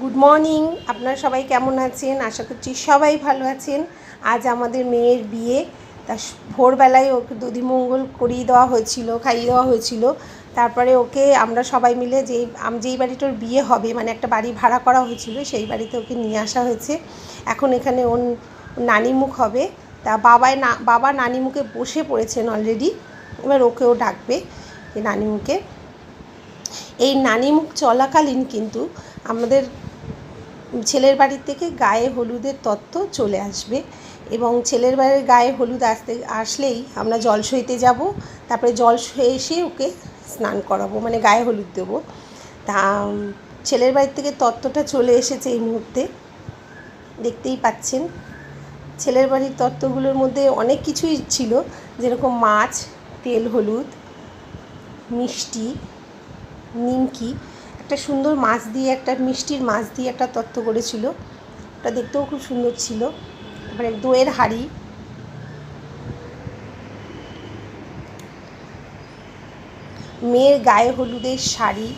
Good morning. আপনারা সবাই কেমন আছেন? আশা করছি সবাই ভালো আছেন। আজ আমাদের মেয়ের বিয়ে, তা ভোরবেলায় ওকে দধিমঙ্গল করিয়ে দেওয়া হয়েছিল, খাইয়ে দেওয়া হয়েছিল। তারপরে ওকে আমরা সবাই মিলে যেই বাড়িটার বিয়ে হবে, মানে একটা বাড়ি ভাড়া করা হয়েছিল, সেই বাড়িতে ওকে নিয়ে আসা হয়েছে। এখন এখানে ওর নানিমুখ হবে। তা বাবা নানিমুখে বসে পড়েছেন অলরেডি। এবার ওকেও ডাকবে এই নানিমুখে। এই নানিমুখ চলাকালীন কিন্তু আমাদের ছেলের বাড়ির থেকে গায়ে হলুদের তত্ত্ব চলে আসবে, এবং ছেলের বাড়ির গায়ে হলুদ আসলেই আমরা জলসইতে যাব। তারপরে জলসই এসে ওকে স্নান করাবো, মানে গায়ে হলুদ দেবো। তা ছেলের বাড়ির থেকে তত্ত্বটা চলে এসেছে এই মুহূর্তে, দেখতেই পাচ্ছেন। ছেলের বাড়ির তত্ত্বগুলোর মধ্যে অনেক কিছুই ছিল, যেরকম মাছ, তেল হলুদ, মিষ্টি, নিমকি, একটা সুন্দর মাছ দিয়ে, একটা মিষ্টির মাছ দিয়ে একটা তত্ত্ব করেছিল, ওটা দেখতেও খুব সুন্দর ছিল। তারপরে দইয়ের হাঁড়ি, মেয়ের গায়ে হলুদের শাড়ি,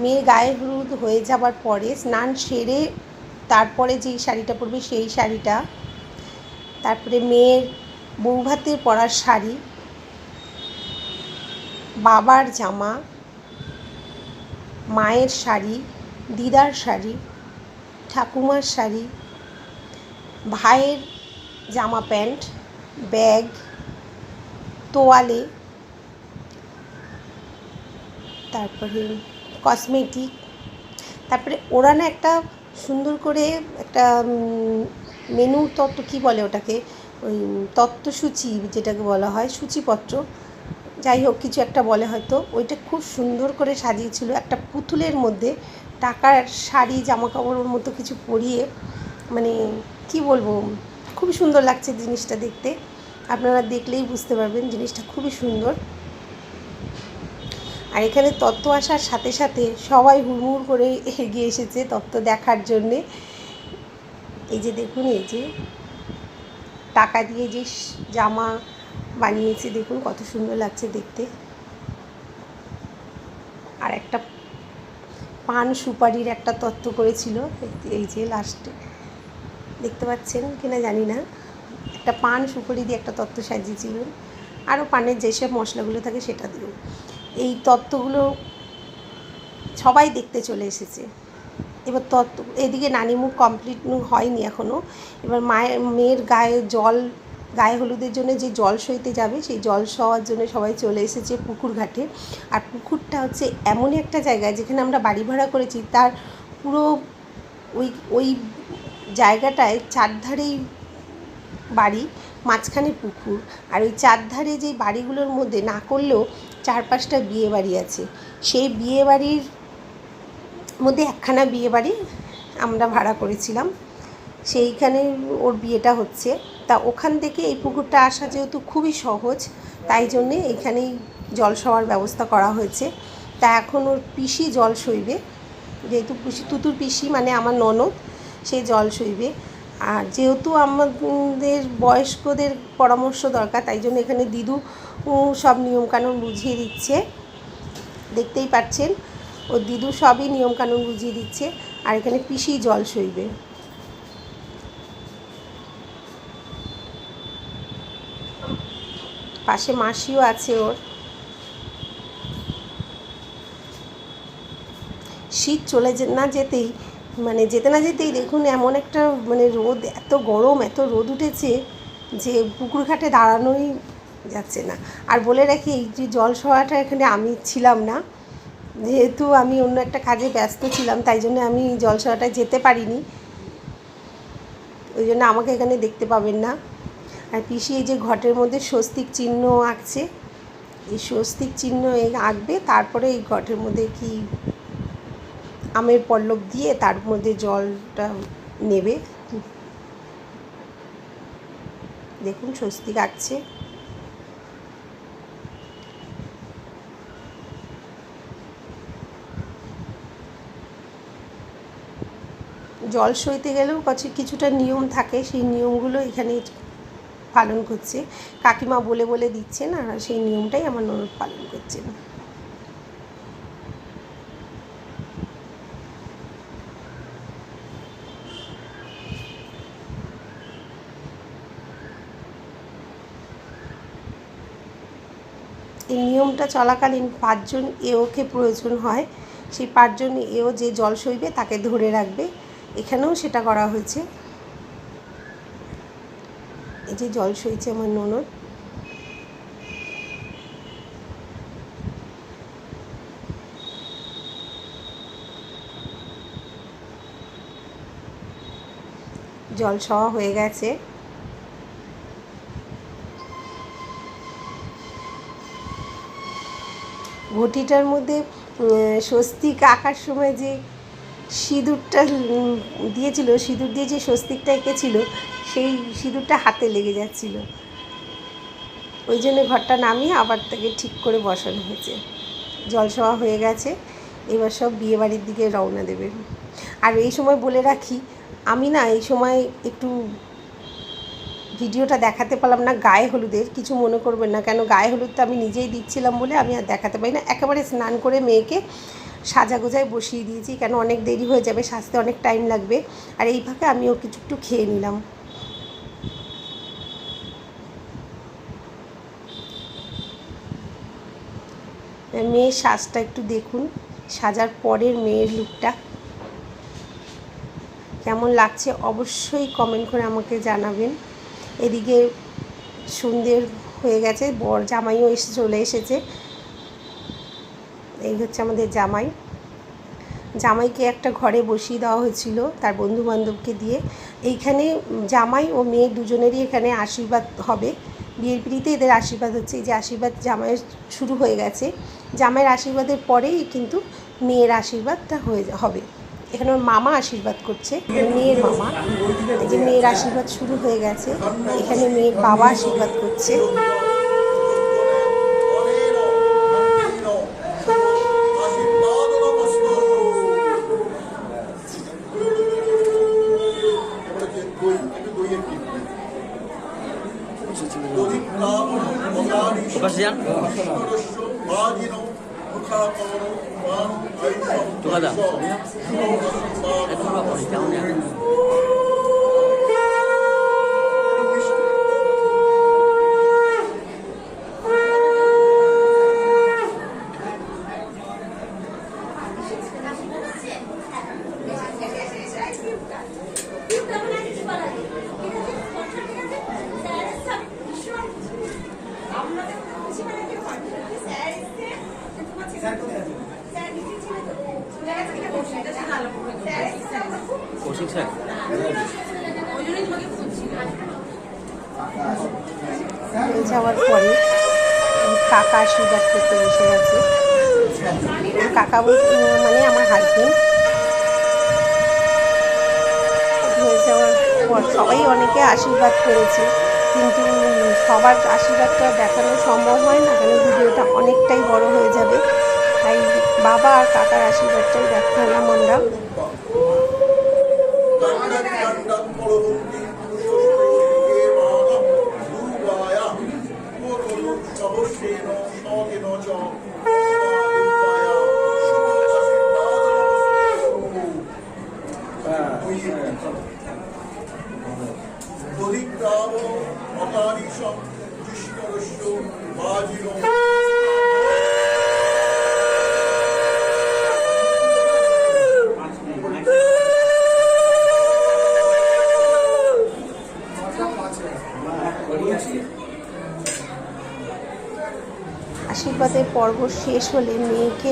মেয়ের গায়ে হলুদ হয়ে যাবার পরে স্নান সেরে তারপরে যেই শাড়িটা পরবে সেই শাড়িটা, তারপরে মেয়ের বৌভাতের পরার শাড়ি, বাবার জামা, মায়ের শাড়ি, দিদার শাড়ি, ঠাকুমার শাড়ি, ভাইয়ের জামা প্যান্ট, ব্যাগ, তোয়ালে, তারপরে কসমেটিক। তারপরে ওরা না একটা সুন্দর করে একটা মেনু তত্ত্ব, কী বলে ওটাকে, ওই তত্ত্বসূচি যেটাকে বলা হয়, সূচিপত্র, যাই হোক কিছু একটা বলে হয়তো, ওইটা খুব সুন্দর করে সাজিয়েছিল। একটা পুতুলের মধ্যে টাকার শাড়ি জামা কাপড়ের মতো কিছু পরিয়ে, মানে কি বলবো, খুবই সুন্দর লাগছে জিনিসটা দেখতে। আপনারা দেখলেই বুঝতে পারবেন জিনিসটা খুবই সুন্দর। আর এখানে তত্ত্ব আসার সাথে সাথে সবাই হুড়মুড় করে এগিয়ে এসেছে তত্ত্ব দেখার জন্যে। এই যে দেখুন, এই যে টাকা দিয়ে যে জামা বানিয়েছে, দেখুন কত সুন্দর লাগছে দেখতে। আর একটা পান সুপারির একটা তত্ত্ব করেছিল, এই যে লাস্টে দেখতে পাচ্ছেন কিনা জানি না, একটা পান সুপারি দিয়ে একটা তত্ত্ব সাজিয়েছিলেন, আরও পানের যেসব মশলাগুলো থাকে সেটা দিয়েও। এই তত্ত্বগুলো সবাই দেখতে চলে এসেছে। এবার তত্ত্ব এদিকে নানিমুখ কমপ্লিট হয়নি এখনও। এবার মেয়ের গায়ে হলুদের জন্য যে জল সইতে যাবে, সেই জল সওয়ার জন্য সবাই চলে এসেছে পুকুর ঘাটে। আর পুকুরটা হচ্ছে এমনই একটা জায়গায়, যেখানে আমরা বাড়ি ভাড়া করেছি, তার পুরো ওই জায়গাটায় চারধারেই বাড়ি, মাঝখানে পুকুর। আর ওই চারধারে যে বাড়িগুলোর মধ্যে না করলেও 4-5টা বিয়ে বাড়ি আছে। সেই বিয়ে বাড়ির মধ্যে একখানা বিয়ে বাড়ি আমরা ভাড়া করেছিলাম, সেইখানে ওর বিয়েটা হচ্ছে। তা ওখান থেকে এই পুকুরটা আসা যেহেতু খুবই সহজ, তাই জন্যে এইখানেই জল সওয়ার ব্যবস্থা করা হয়েছে। তা এখন ওর পিসি জল সইবে, যেহেতু তুতুর পিসি মানে আমার ননদ, সে জল সইবে। আর যেহেতু আমাদের বয়স্কদের পরামর্শ দরকার, তাই জন্য এখানে দিদু সব নিয়মকানুন বুঝিয়ে দিচ্ছে, দেখতেই পাচ্ছেন। ও দিদু সবই নিয়মকানুন বুঝিয়ে দিচ্ছে। আর এখানে পিসি জল সইবে। পাশে মাসিও আছে ওর। শীত চলে না যেতেই, মানে যেতে না যেতেই দেখুন এমন একটা, মানে রোদ, এত গরম, এত রোদ উঠেছে যে পুকুর ঘাটে দাঁড়ানোই যাচ্ছে না। আর বলে রাখি, এই যে জল সওয়াটা এখানে আমি ছিলাম না, যেহেতু আমি অন্য একটা কাজে ব্যস্ত ছিলাম, তাই জন্য আমি জল সওয়াটায় যেতে পারিনি, ওই জন্য আমাকে এখানে দেখতে পাবেন না। আর পিসি এই যে ঘটের মধ্যে স্বস্তিক চিহ্ন আঁকছে, এই স্বস্তিক চিহ্ন আঁকবে, তারপরে এই ঘটের মধ্যে কি আমের পল্লব দিয়ে তার মধ্যে জলটা নেবে। দেখুন স্বস্তিক আঁকছে। জল সইতে গেলেও কিছুটা নিয়ম থাকে, সেই নিয়মগুলো এখানে পালন করছে। কাকিমা বলে বলে দিচ্ছেন, আর সেই নিয়মটাই আমার ননদ পালন করছেন। এই নিয়মটা চলাকালীন 5 জন এওকে প্রয়োজন হয়। সেই 5 জন এও যে জল সইবে তাকে ধরে রাখবে। এখানেও সেটা করা হয়েছে। এই যে জল সইছে আমার ননদ। জল সওয়া হয়ে গেছে। ঘটিটার মধ্যে স্বস্তিক আঁকার সময় যে সিঁদুরটা দিয়েছিল, সিঁদুর দিয়ে যে স্বস্তিকটা এঁকেছিল, সেই সিঁদুরটা হাতে লেগে যাচ্ছিল। ওই জন্য ঘরটা নামিয়ে আবার তাকে ঠিক করে বসানো হয়েছে। জল সওয়া হয়ে গেছে, এবার সব বিয়েবাড়ির দিকে রওনা দেবে। আর এই সময় বলে রাখি, আমি না এই সময় একটু ভিডিওটা দেখাতে পারলাম না গায়ে হলুদের, কিছু মনে করবেন না, কেন গায়ে হলুদটা আমি নিজেই দিচ্ছিলাম বলে আমি আর দেখাতে পারি না। একেবারে স্নান করে মেয়েকে সাজাগোজায় বসিয়ে দিয়েছি, কেন অনেক দেরি হয়ে যাবে, সাজতে অনেক টাইম লাগবে। আর এই ফাঁকে আমিও কিছু একটু খেয়ে নিলাম। মেয়ের সাজটা একটু দেখুন, সাজার পরের মেয়ের লুকটা কেমন লাগছে অবশ্যই কমেন্ট করে আমাকে জানাবেন। এদিকে সন্ধ্যে হয়ে গেছে, বর জামাইও চলে এসেছে। এই হচ্ছে আমাদের জামাই। জামাইকে একটা ঘরে বসিয়ে দেওয়া হয়েছিল তার বন্ধুবান্ধবকে দিয়ে। এইখানে জামাই ও মেয়ে দুজনেরই এখানে আশীর্বাদ হবে। বিয়ের পিড়িতে এদের আশীর্বাদ হচ্ছে। এই যে আশীর্বাদ জামাইয়ের শুরু হয়ে গেছে, জামাইয়ের আশীর্বাদের পরেই কিন্তু মেয়ের আশীর্বাদটা হবে। এখানে ওর মামা আশীর্বাদ করছে, মেয়ের মামা। এই যে মেয়ের আশীর্বাদ শুরু হয়ে গেছে, এখানে মেয়ের বাবা আশীর্বাদ করছে। যাওয়ার পরে কাকা আশীর্বাদ করতে বসে গেছে। কাকা মানে আমার হাজবেন্ড। হয়ে যাওয়ার পর সবাই অনেকে আশীর্বাদ করেছে, কিন্তু সবার আশীর্বাদটা দেখানো সম্ভব হয় না, কারণ ভিডিওটা অনেকটাই বড় হয়ে যাবে। তাই বাবা আর কাকার আশীর্বাদটাই দেখালাম আমরা। আশীর্বাদের পর্ব শেষ হলে মেয়েকে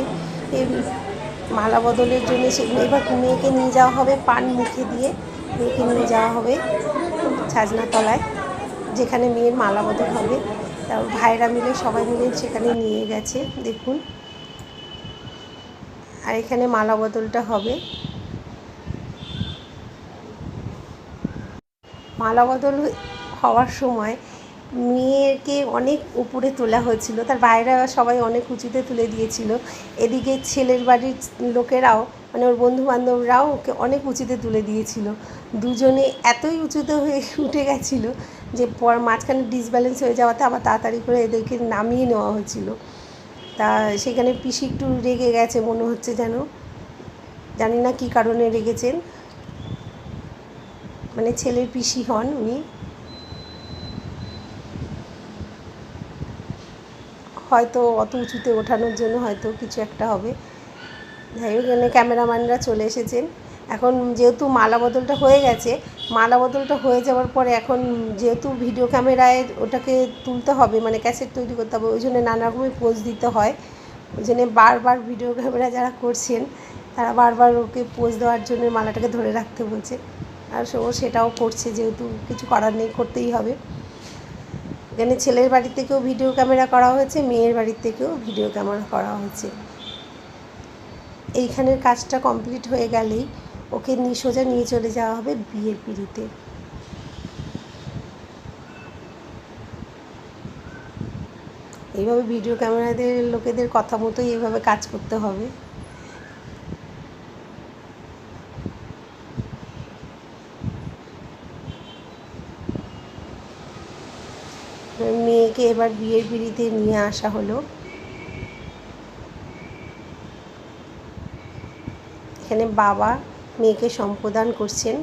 মালা বদলের জন্য এবার মেয়েকে নিয়ে যাওয়া হবে, পান মুখে দিয়ে মেয়েকে নিয়ে যাওয়া হবে ছাজনাতলায়, যেখানে মেয়ের মালা বদল হবে। তার ভাইরা মিলে সবাই মিলে সেখানে নিয়ে গেছে, দেখুন। আর এখানে মালা বদলটা হবে। মালা বদল হওয়ার সময় মেয়েকে অনেক উপরে তোলা হয়েছিল, তার ভাইরা সবাই অনেক উঁচুতে তুলে দিয়েছিল। এদিকে ছেলের বাড়ির লোকেরাও, মানে ওর বন্ধুবান্ধবরাও ওকে অনেক উঁচুতে তুলে দিয়েছিল। দুজনে এতই উঁচুতে হয়ে উঠে গেছিলো যে পর মাঝখানে ডিসব্যালেন্স হয়ে যাওয়াতে আবার তাড়াতাড়ি করে এদেরকে নামিয়ে নেওয়া হয়েছিল। তা সেখানে পিসি একটু রেগে গেছে মনে হচ্ছে, যেন জানি না কী কারণে রেগেছেন, মানে ছেলের পিসি হন উনি। হয়তো অত উঁচুতে ওঠানোর জন্য হয়তো কিছু একটা হবে। যাই হোক, এখানে ক্যামেরাম্যানরা চলে এসেছেন। এখন যেহেতু মালা বদলটা হয়ে গেছে, মালা বদলটা হয়ে যাওয়ার পরে এখন যেহেতু ভিডিও ক্যামেরায় ওটাকে তুলতে হবে, মানে ক্যাসেট তৈরি করতে হবে, ওই জন্য নানা রকমের পোজ দিতে হয়। ওই জন্যে বারবার ভিডিও ক্যামেরা যারা করছেন তারা বারবার ওকে পোজ দেওয়ার জন্য মালাটাকে ধরে রাখতে বলছে, আর ও সেটাও করছে, যেহেতু কিছু করার নেই, করতেই হবে। এখানে ছেলের বাড়ি থেকেও ভিডিও ক্যামেরা করা হয়েছে, মেয়ের বাড়ির থেকেও ভিডিও ক্যামেরা করা হয়েছে। এইখানের কাজটা কমপ্লিট হয়ে গেলেই ওকে সোজা নিয়ে চলে যাওয়া হবে বিয়ের পিঁড়িতে। এইভাবে ভিডিও ক্যামেরাদের লোকেদের কথা মতোই এইভাবে কাজ করতে হবে। মেয়েকে এবার বিয়ের পিঁড়িতে নিয়ে আসা হলো। এখানে বাবা মেয়েকে সম্প্রদান করছেন।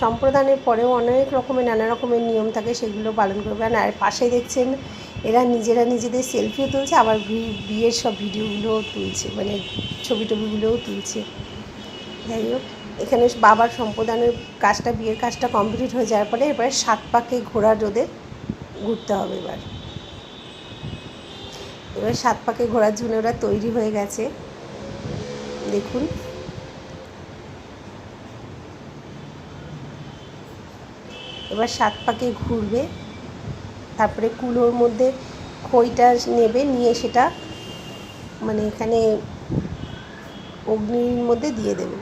সম্প্রদানের পরেও অনেক রকমের নানা রকমের নিয়ম থাকে, সেগুলো পালন করবে। আর পাশে দেখছেন এরা নিজেরা নিজেদের সেলফিও তুলছে, আবার বিয়ের সব ভিডিওগুলোও তুলছে, মানে ছবি টবিগুলোও তুলছে। যাই হোক, এখানে বাবার সম্প্রদানের কাজটা, বিয়ের কাজটা কমপ্লিট হয়ে যাওয়ার পরে এবার 7 পাকে ঘোড়া রোদে ঘুরতে হবে। এবার 7 পাকে ঘোরার জন্য ওরা তৈরি হয়ে গেছে, দেখুন। এবার 7 পাকে ঘুরবে, তারপরে কুলোর মধ্যে খইটা নেবে, নিয়ে সেটা মানে এখানে অগ্নির মধ্যে দিয়ে দেবে।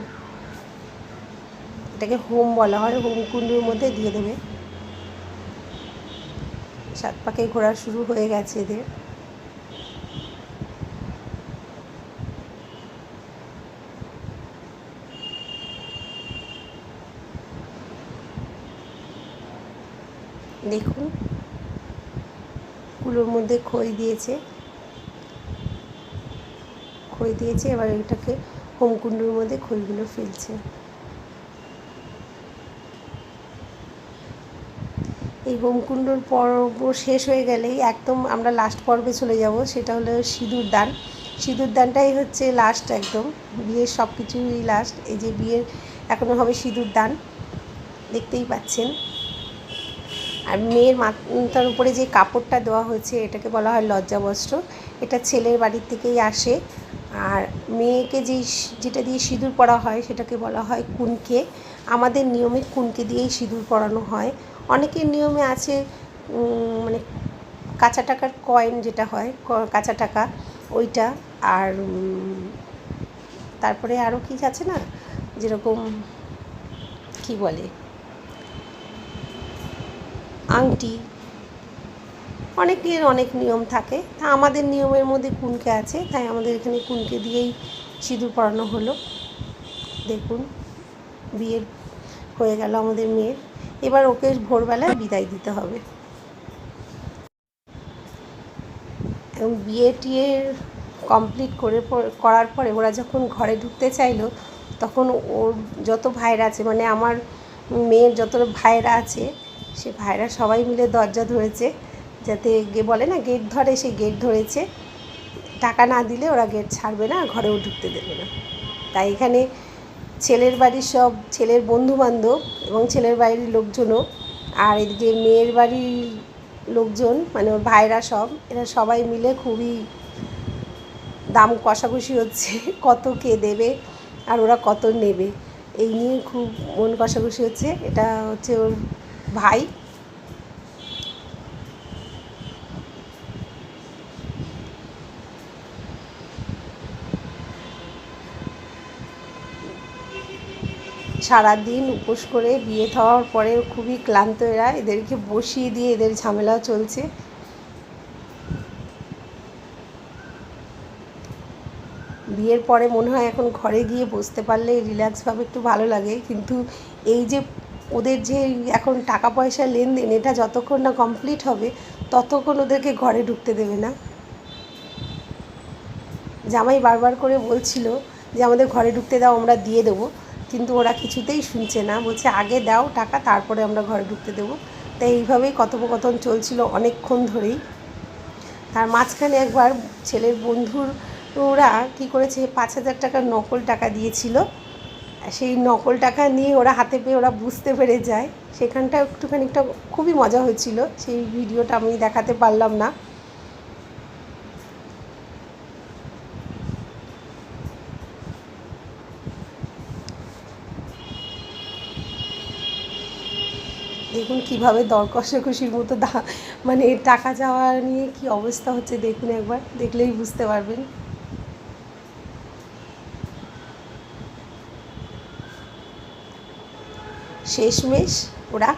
এটাকে হোম বলা হয়, হোমকুণ্ডের মধ্যে দিয়ে দেবে। 7 পাকে ঘোরা শুরু হয়ে গেছে এদের। দেখুন, কুলোর মধ্যে খই দিয়েছে, এবার এটাকে হোমকুণ্ডের মধ্যে খইগুলো ফেলছে। এই হোমকুণ্ডর পর্ব শেষ হয়ে গেলেই একদম আমরা লাস্ট পর্বে চলে যাব, সেটা হলো সিঁদুর দান। সিঁদুর দানটাই হচ্ছে লাস্ট, একদম বিয়ের সব কিছুই লাস্ট। এই যে বিয়ের এখনও হবে সিঁদুর দান, দেখতেই পাচ্ছেন। আর মেয়ের মাথার উপরে যে কাপড়টা দেওয়া হয়েছে এটাকে বলা হয় লজ্জাবস্ত্র। এটা ছেলের বাড়ির থেকেই আসে। আর মেয়েকে যেটা দিয়ে সিঁদুর পরা হয় সেটাকে বলা হয় কুনকে। আমাদের নিয়মে কুনকে দিয়েই সিঁদুর পরানো হয়। অনেকের নিয়মে আছে মানে কাঁচা টাকার কয়েন, যেটা হয় কাঁচা টাকা, ওইটা। আর তারপরে আরও কী আছে না, যেরকম কি বলে, আংটি, অনেকের অনেক নিয়ম থাকে। তা আমাদের নিয়মের মধ্যে কুনকে আছে, তাই আমাদের এখানে কুনকে দিয়েই সিঁদুর পরানো হলো। দেখুন, বিয়ের হয়ে গেল আমাদের মেয়ের। এবার ওকে ভোরবেলায় বিদায় দিতে হবে। এবং বিয়ে টিয়ে কমপ্লিট করার পরে ওরা যখন ঘরে ঢুকতে চাইলো, তখন ওর যত ভাইরা আছে, মানে আমার মেয়ের যত ভাইরা আছে, সে ভাইরা সবাই মিলে দরজা ধরেছে, যাতে বলে না গেট ধরে, সেই গেট ধরেছে। টাকা না দিলে ওরা গেট ছাড়বে না, ঘরেও ঢুকতে দেবে না। তাই এখানে ছেলের বাড়ির সব, ছেলের বন্ধুবান্ধব এবং ছেলের বাড়ির লোকজনও, আর এদিকে মেয়ের বাড়ির লোকজন, মানে ওর ভাইরা সব, এরা সবাই মিলে খুবই দাম কষাকষি হচ্ছে, কত কে দেবে আর ওরা কত নেবে, এই নিয়ে খুব মন কষাকষি হচ্ছে। এটা হচ্ছে ওর ভাই। সারাদিন উপোস করে বিয়ে হওয়ার পরে খুবই ক্লান্ত এরা, এদেরকে বসিয়ে দিয়ে এদের ঝামেলাও চলছে। বিয়ের পরে মনে হয় এখন ঘরে গিয়ে বসতে পারলে রিল্যাক্সভাবে একটু ভালো লাগে, কিন্তু এই যে ওদের যে এখন টাকা পয়সা লেনদেন, এটা যতক্ষণ না কমপ্লিট হবে ততক্ষণ ওদেরকে ঘরে ঢুকতে দেবে না। জামাই বারবার করে বলছিল যে আমাদের ঘরে ঢুকতে দাও, আমরা দিয়ে দেবো, কিন্তু ওরা কিছুতেই শুনছে না, বলছে আগে দাও টাকা তারপরে আমরা ঘরে ঢুকতে দেবো। তাই এইভাবেই কথোপকথন চলছিল অনেকক্ষণ ধরেই। তার মাঝখানে একবার ছেলের বন্ধুর ওরা কী করেছে, 5,000 টাকার নকল টাকা দিয়েছিল, সেই নকল টাকা নিয়ে ওরা হাতে পেয়ে ওরা বুঝতে পেরে যায়। সেখানটা একটুখানিকটা খুবই মজা হয়েছিল, সেই ভিডিওটা আমি দেখাতে পারলাম না। দেখুন কীভাবে দর কষাকষির মতো মানে টাকা চাওয়া নিয়ে কি অবস্থা হচ্ছে, দেখুন একবার দেখলেই বুঝতে পারবেন। শেষমেশ ওরা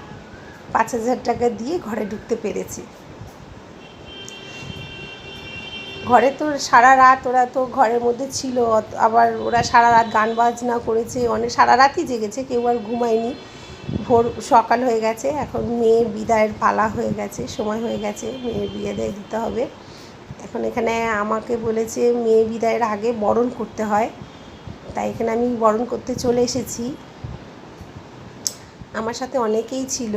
5,000 টাকা দিয়ে ঘরে ঢুকতে পেরেছে। ঘরে তো সারা রাত ওরা তো ঘরের মধ্যে ছিল, আবার ওরা সারা রাত গান বাজনা করেছে, অনেক সারা রাতই জেগেছে, কেউ আর ঘুমায়নি। ভোর সকাল হয়ে গেছে, এখন মেয়ের বিদায়ের পালা হয়ে গেছে, সময় হয়ে গেছে, মেয়ের বিয়ে দিয়ে দিতে হবে। এখন এখানে আমাকে বলেছে মেয়ে বিদায়ের আগে বরণ করতে হয়, তাই এখানে আমি বরণ করতে চলে এসেছি। আমার সাথে অনেকেই ছিল,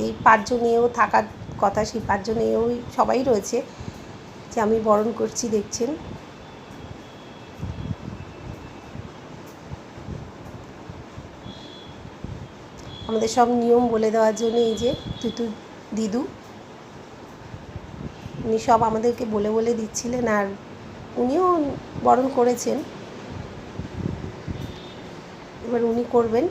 এই 5 জনেও থাকার কথা, সেই 5 জনেও সবাই রয়েছে, যে আমি বরণ করছি দেখছেন। আমাদের সব নিয়ম বলে দেওয়ার জন্য এই যে তুতু দিদু, উনি সব আমাদেরকে বলে বলে দিচ্ছিলেন, আর উনিও বরণ করেছেন, এবার উনি করবেন।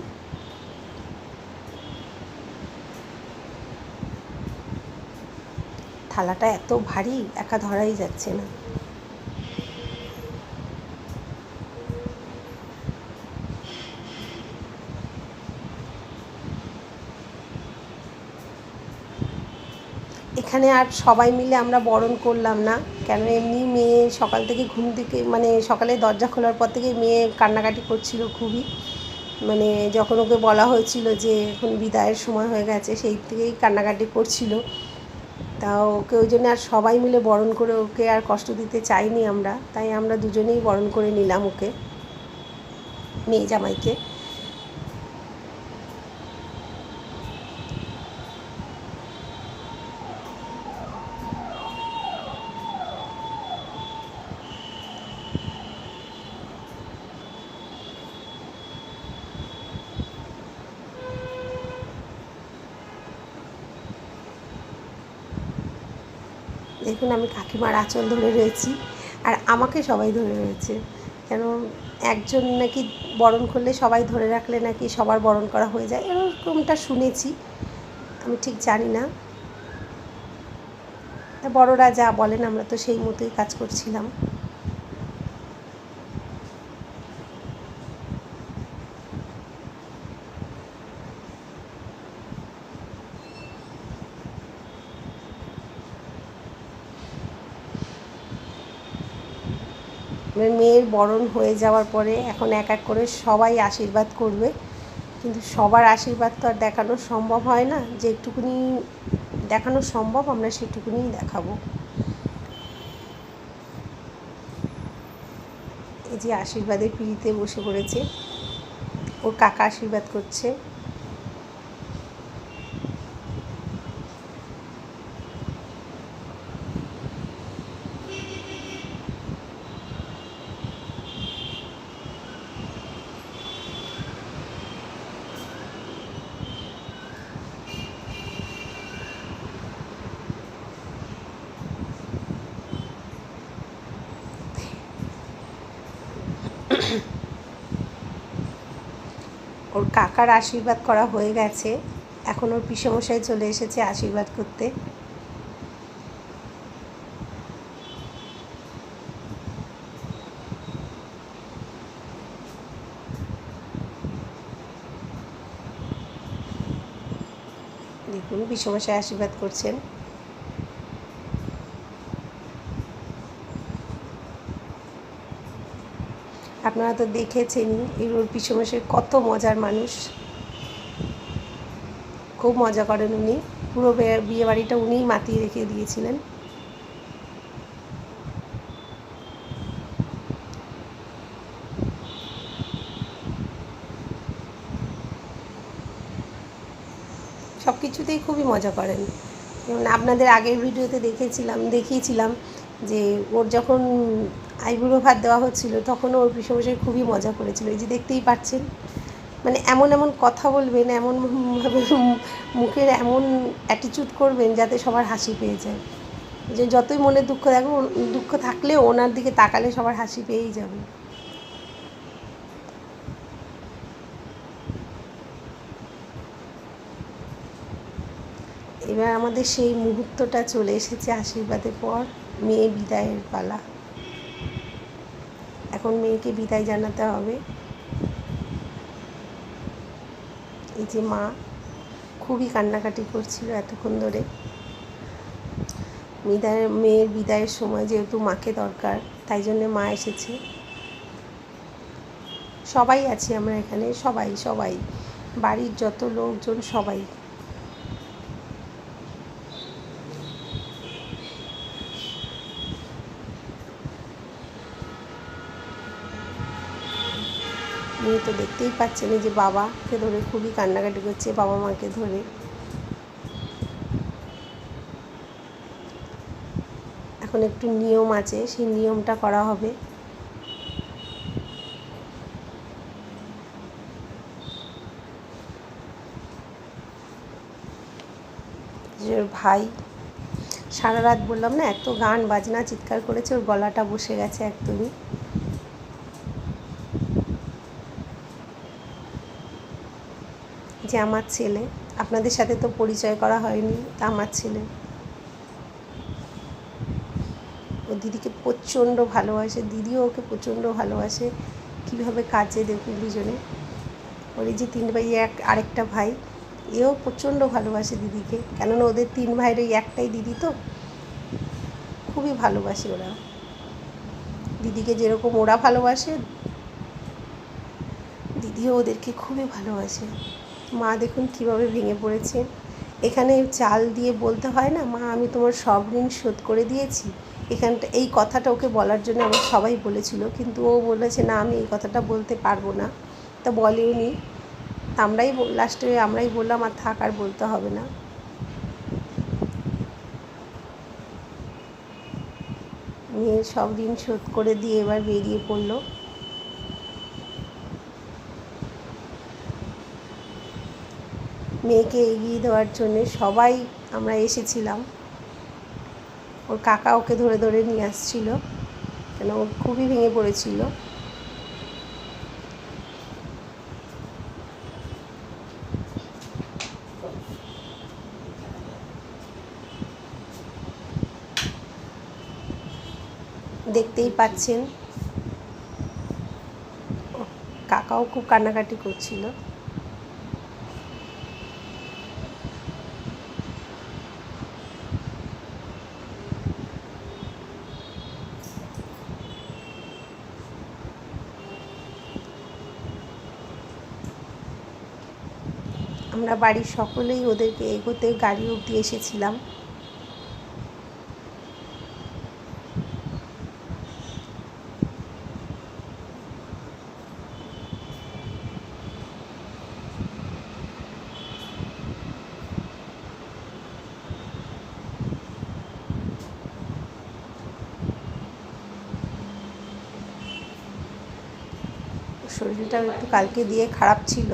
থালাটা এত ভারী, একা ধরাই যাচ্ছে না। এখানে আর সবাই মিলে আমরা বরণ করলাম না, কেন এমনি মেয়ে সকাল থেকে ঘুম থেকে, মানে সকালে দরজা খোলার পর থেকে মেয়ে কান্নাকাটি করছিল খুবই, মানে যখন ওকে বলা হয়েছিল যে এখন বিদায়ের সময় হয়ে গেছে, সেই থেকেই কান্নাকাটি করছিল। তাও ওকে ওই জন্য আর সবাই মিলে বরণ করে ওকে আর কষ্ট দিতে চাইনি আমরা, তাই আমরা দুজনেই বরণ করে নিলাম ওকে, মেয়ে জামাইকে। দেখুন আমি কাকিমার আঁচল ধরে রয়েছি, আর আমাকে সবাই ধরে রয়েছে, কেন একজন নাকি বরণ করলে সবাই ধরে রাখলে নাকি সবার বরণ করা হয়ে যায়, এরকমটা শুনেছি, আমি ঠিক জানি না। তা বড়রা যা বলেন আমরা তো সেই মতোই কাজ করছিলাম। মেয়ের বরণ হয়ে যাওয়ার পরে এখন এক এক করে সবাই আশীর্বাদ করবে, কিন্তু সবার আশীর্বাদ তো আর দেখানো সম্ভব হয় না, যে একটুকুনি দেখানো সম্ভব আমরা সেটুকুনিই দেখাবো। এই যে আশীর্বাদের পিঁড়িতে বসে পড়েছে, ওর কাকা আশীর্বাদ করছে। ওর কাকার আশীর্বাদ করা হয়ে গেছে, এখন ওর পিসেমশাই চলে এসেছে আশীর্বাদ করতে। দেখুন পিসেমশাই আশীর্বাদ করছেন। আপনারা তো দেখেছেনই এই ওর পিসেমশাই কত মজার মানুষ, খুব মজা করেন উনি, পুরো বিয়ে বাড়িটা উনিই মাতিয়ে রেখে দিয়েছিলেন। কিছুতেই খুবই মজা করেন। যেমন আপনাদের আগের ভিডিওতে দেখিয়েছিলাম যে ওর যখন আইবুড়ো ভাত দেওয়া হচ্ছিল তখন ওর পিসেমশাই খুবই মজা করেছিল, এই যে দেখতেই পাচ্ছেন। মানে এমন এমন কথা বলবেন, এমনভাবে মুখের এমন অ্যাটিচিউড করবেন যাতে সবার হাসি পেয়ে যায়। যে যতই মনে দুঃখ থাকলেও ওনার দিকে তাকালে সবার হাসি পেয়েই যাবে। এবার আমাদের সেই মুহূর্তটা চলে এসেছে, আশীর্বাদের পর মেয়ে বিদায়ের পালা। এখন মেয়েকে বিদায় জানাতে হবে। এই যে মা খুবই কান্নাকাটি করছিল এতক্ষণ ধরে। মেয়ের বিদায়ের সময় যেহেতু মাকে দরকার, তাই জন্যে মা এসেছে। সবাই আছি আমরা এখানে, সবাই বাড়ির যত লোকজন সবাই। মেয়ে তো দেখতেই পাচ্ছেন এই যে বাবাকে ধরে খুবই কান্নাকাটি করছে, বাবা মাকে ধরে। এখন একটু নিয়ম আছে, সেই নিয়মটা করা হবে। যে ওর ভাই সারা রাত বললাম না, এত গান বাজনা চিৎকার করেছে, ওর গলাটা বসে গেছে একদমই। যে আমার ছেলে, আপনাদের সাথে তো পরিচয় করা হয়নি, তা আমার ছেলে। ও দিদিকে প্রচণ্ড ভালোবাসে, দিদিও ওকে প্রচণ্ড ভালোবাসে। কীভাবে কাজে দেখুন দুজনে। ওর এই যে 3 ভাই, আরেকটা ভাই, এও প্রচণ্ড ভালোবাসে দিদিকে, কেননা ওদের 3 ভাইয়ের ওই একটাই দিদি, তো খুবই ভালোবাসে ওরা দিদিকে। যেরকম ওরা ভালোবাসে, দিদিও ওদেরকে খুবই ভালোবাসে। মা দেখুন কীভাবে ভেঙে পড়েছে। এখানে চাল দিয়ে বলতে হয় না, মা আমি তোমার সব ঋণ শোধ করে দিয়েছি। এই কথাটা ওকে বলার জন্য আমার সবাই বলেছিল, কিন্তু ও বলেছে না, আমি এই কথাটা বলতে পারবো না, তা বলেওনি। লাস্টে আমরাই বললাম আর থাক, আর বলতে হবে না। মেয়ের সব ঋণ শোধ করে দিয়ে এবার বেরিয়ে পড়লো। মেয়েকে এগিয়ে দেওয়ার জন্যে সবাই আমরা এসেছিলাম। ওর কাকা ওকে ধরে ধরে নিয়ে আসছিল, কেন ও খুবই ভেঙে পড়েছিল। দেখতেই পাচ্ছেন কাকাও খুব কান্নাকাটি করছিল। আমরা বাড়ির সকলেই ওদেরকে এগোতে গাড়ি অবধি এসেছিলাম। শরীরটাও একটু কালকে দিয়ে খারাপ ছিল।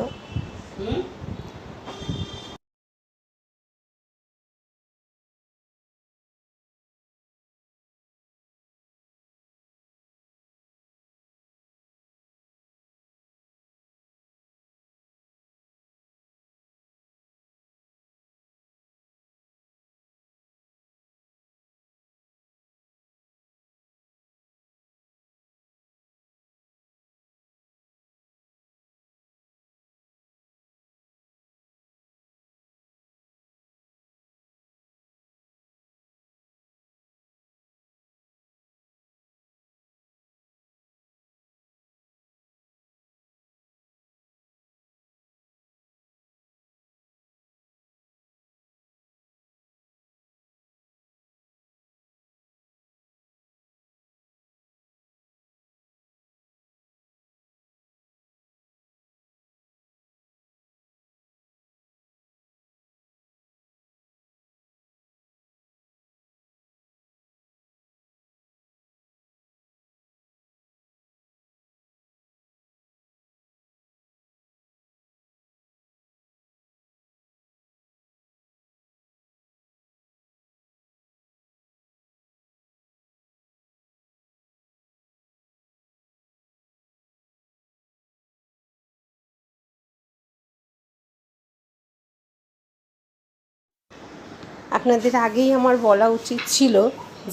আপনাদের আগেই আমার বলা উচিত ছিল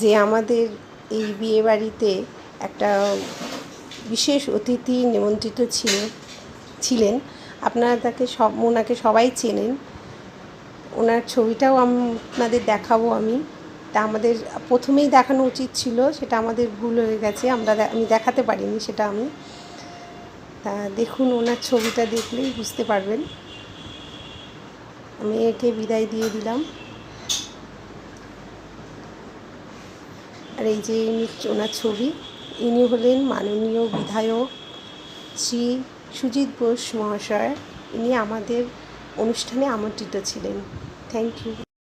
যে আমাদের এই বিয়েবাড়িতে একটা বিশেষ অতিথি নিমন্ত্রিত ছিলেন। আপনারা ওনাকে সবাই চেনেন। ওনার ছবিটাও আপনাদের দেখাবো আমি। তা আমাদের প্রথমেই দেখানো উচিত ছিল, সেটা আমাদের ভুল হয়ে গেছে, আমি দেখাতে পারিনি সেটা আমি। তা দেখুন, ওনার ছবিটা দেখলেই বুঝতে পারবেন। আমি একে বিদায় দিয়ে দিলাম। আর এই যে ওনার ছবি, ইনি হলেন মাননীয় বিধায়ক শ্রী সুজিত বোস মহাশয়। ইনি আমাদের অনুষ্ঠানে আমন্ত্রিত ছিলেন। Thank you.